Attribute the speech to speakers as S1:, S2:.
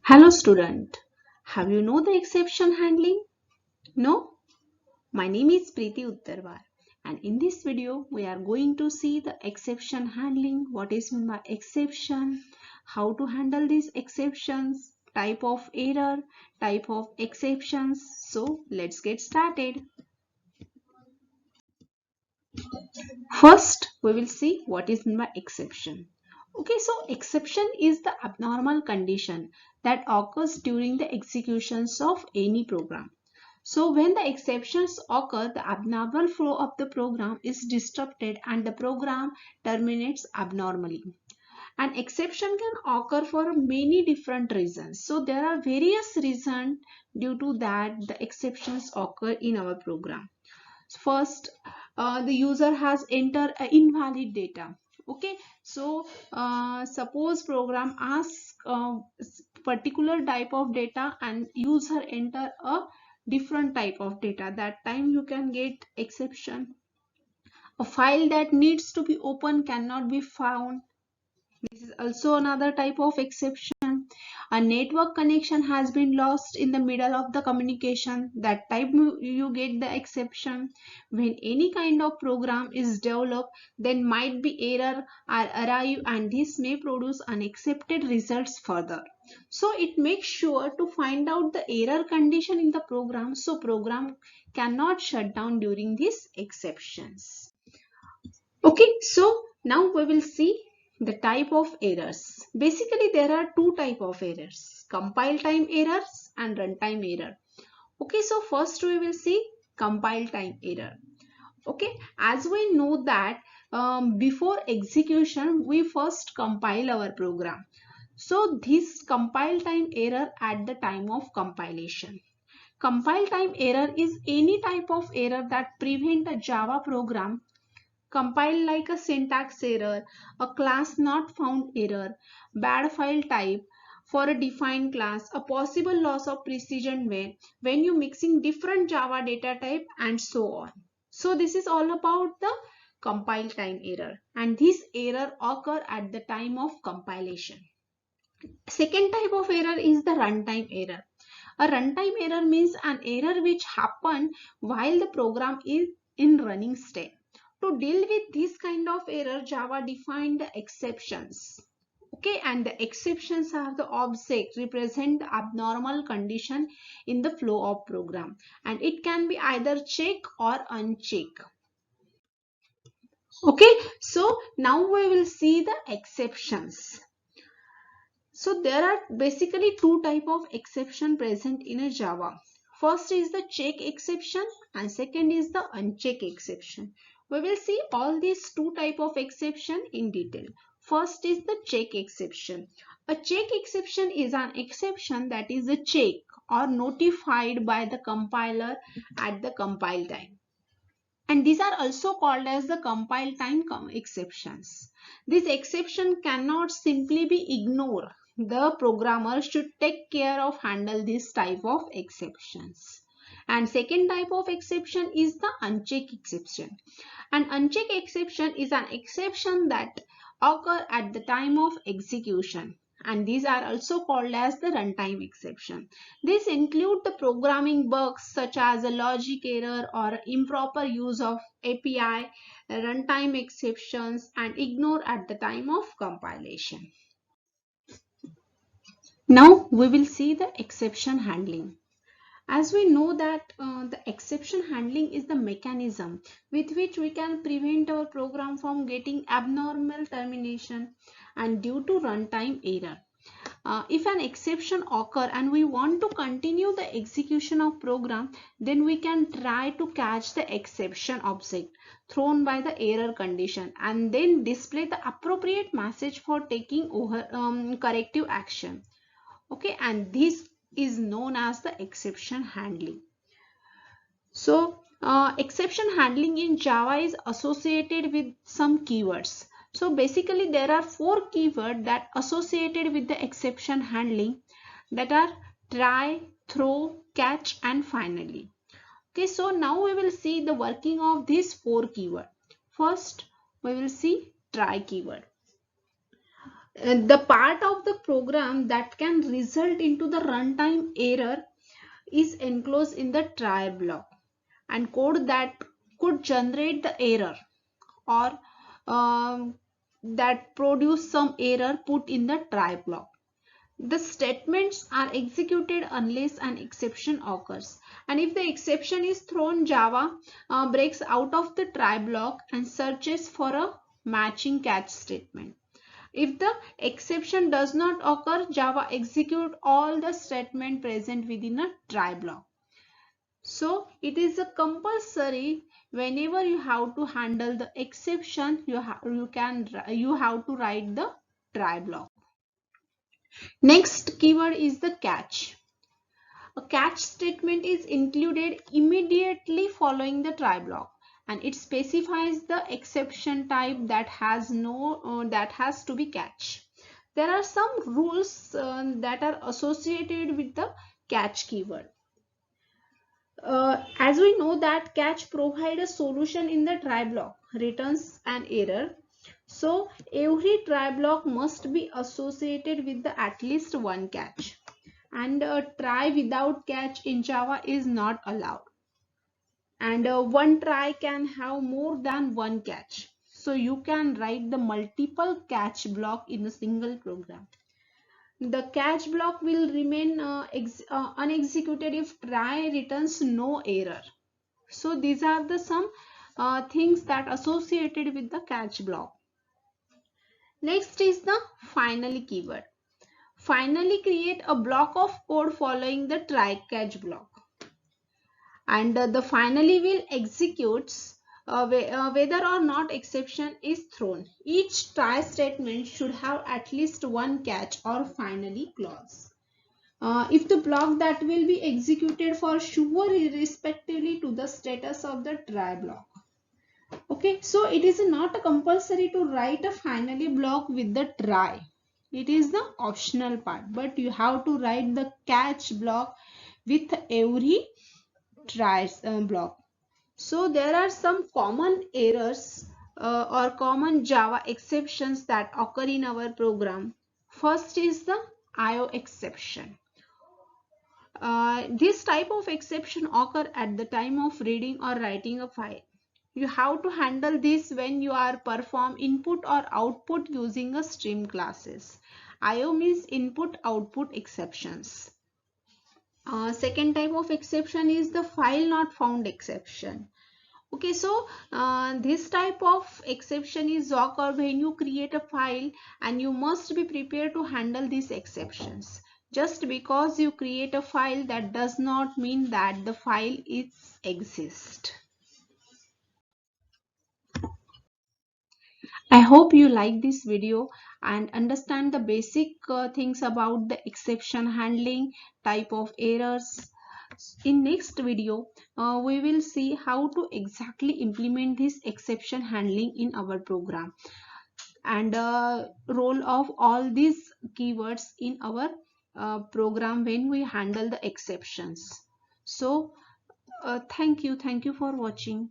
S1: Hello student, have you know the exception handling? No? My name is Preeti Uttarwar and in this video we are going to see the exception handling, what is meant by exception, how to handle these exceptions, type of error, type of exceptions. So let's get started. First we will see what is meant by exception. Okay, so exception is the abnormal condition that occurs during the executions of any program. So when the exceptions occur, the abnormal flow of the program is disrupted and the program terminates abnormally. An exception can occur for many different reasons. So there are various reasons due to that the exceptions occur in our program. First, the user has entered invalid data. Okay, so suppose program asks particular type of data and user enter a different type of data. That time you can get exception. A file that needs to be opened cannot be found. This is also another type of exception. A network connection has been lost in the middle of the communication. That type you get the exception. When any kind of program is developed, then might be error are arrive and this may produce unaccepted results further. So it makes sure to find out the error condition in the program so program cannot shut down during these exceptions. Okay, so now we will see the type of errors. Basically, there are two type of errors, compile time errors and runtime error. Okay, so first we will see compile time error. Okay, as we know that before execution, we first compile our program. So this compile time error at the time of compilation. Compile time error is any type of error that prevent a Java program compile like a syntax error, a class not found error, bad file type for a defined class, a possible loss of precision when you mixing different Java data type and so on. So this is all about the compile time error and this error occur at the time of compilation. Second type of error is the runtime error. A runtime error means an error which happen while the program is in running state. To deal with this kind of error, Java defined the exceptions. Okay, and the exceptions are the object represent the abnormal condition in the flow of program and it can be either check or uncheck. Okay, so now we will see the exceptions. So there are basically two type of exception present in a Java. First is the check exception and second is the uncheck exception. We will see all these two type of exception in detail. First is the check exception. A check exception is an exception that is a check or notified by the compiler at the compile time. And these are also called as the compile time exceptions. This exception cannot simply be ignored. The programmer should take care of handle this type of exceptions. And second type of exception is the uncheck exception. An uncheck exception is an exception that occur at the time of execution and these are also called as the runtime exception. These include the programming bugs such as a logic error or improper use of API, runtime exceptions and ignore at the time of compilation. Now we will see the exception handling. As we know that the exception handling is the mechanism with which we can prevent our program from getting abnormal termination and due to runtime error. If an exception occur and we want to continue the execution of program, then we can try to catch the exception object thrown by the error condition and then display the appropriate message for taking over corrective action. Okay, and this is known as the exception handling. So exception handling in Java is associated with some keywords. So basically there are four keywords that associated with the exception handling, that are try, throw, catch and finally. Okay, so now we will see the working of these four keywords. First we will see try keyword. The part of the program that can result into the runtime error is enclosed in the try block, and code that could generate the error or that produce some error put in the try block. The statements are executed unless an exception occurs. And if the exception is thrown, Java breaks out of the try block and searches for a matching catch statement. If the exception does not occur, Java executes all the statement present within a try block. So it is a compulsory whenever you have to handle the exception, you have to write the try block. Next keyword is the catch. A catch statement is included immediately following the try block, and it specifies the exception type that has to be catch. There are some rules that are associated with the catch keyword. As we know that catch provide a solution in the try block, returns an error. So every try block must be associated with at least one catch, and a try without catch in Java is not allowed, and one try can have more than one catch. So you can write the multiple catch block in a single program. The catch block will remain unexecuted if try returns no error. So these are the some things that associated with the catch block. Next is the finally keyword. Finally create a block of code following the try catch block, and the finally will executes whether or not exception is thrown. Each try statement should have at least one catch or finally clause. If the block that will be executed for sure irrespectively to the status of the try block. Okay, so it is not compulsory to write a finally block with the try. It is the optional part, but you have to write the catch block with every try block. So there are some common errors or common Java exceptions that occur in our program. First is the IO exception. This type of exception occur at the time of reading or writing a file. You have to handle this when you are perform input or output using a stream classes. IO means input output exceptions. Second type of exception is the file not found exception. Okay, so this type of exception is occur when you create a file, and you must be prepared to handle these exceptions. Just because you create a file, that does not mean that the file is exist. I hope you like this video and understand the basic things about the exception handling, type of errors. In next video, we will see how to exactly implement this exception handling in our program, and role of all these keywords in our program when we handle the exceptions. So thank you for watching.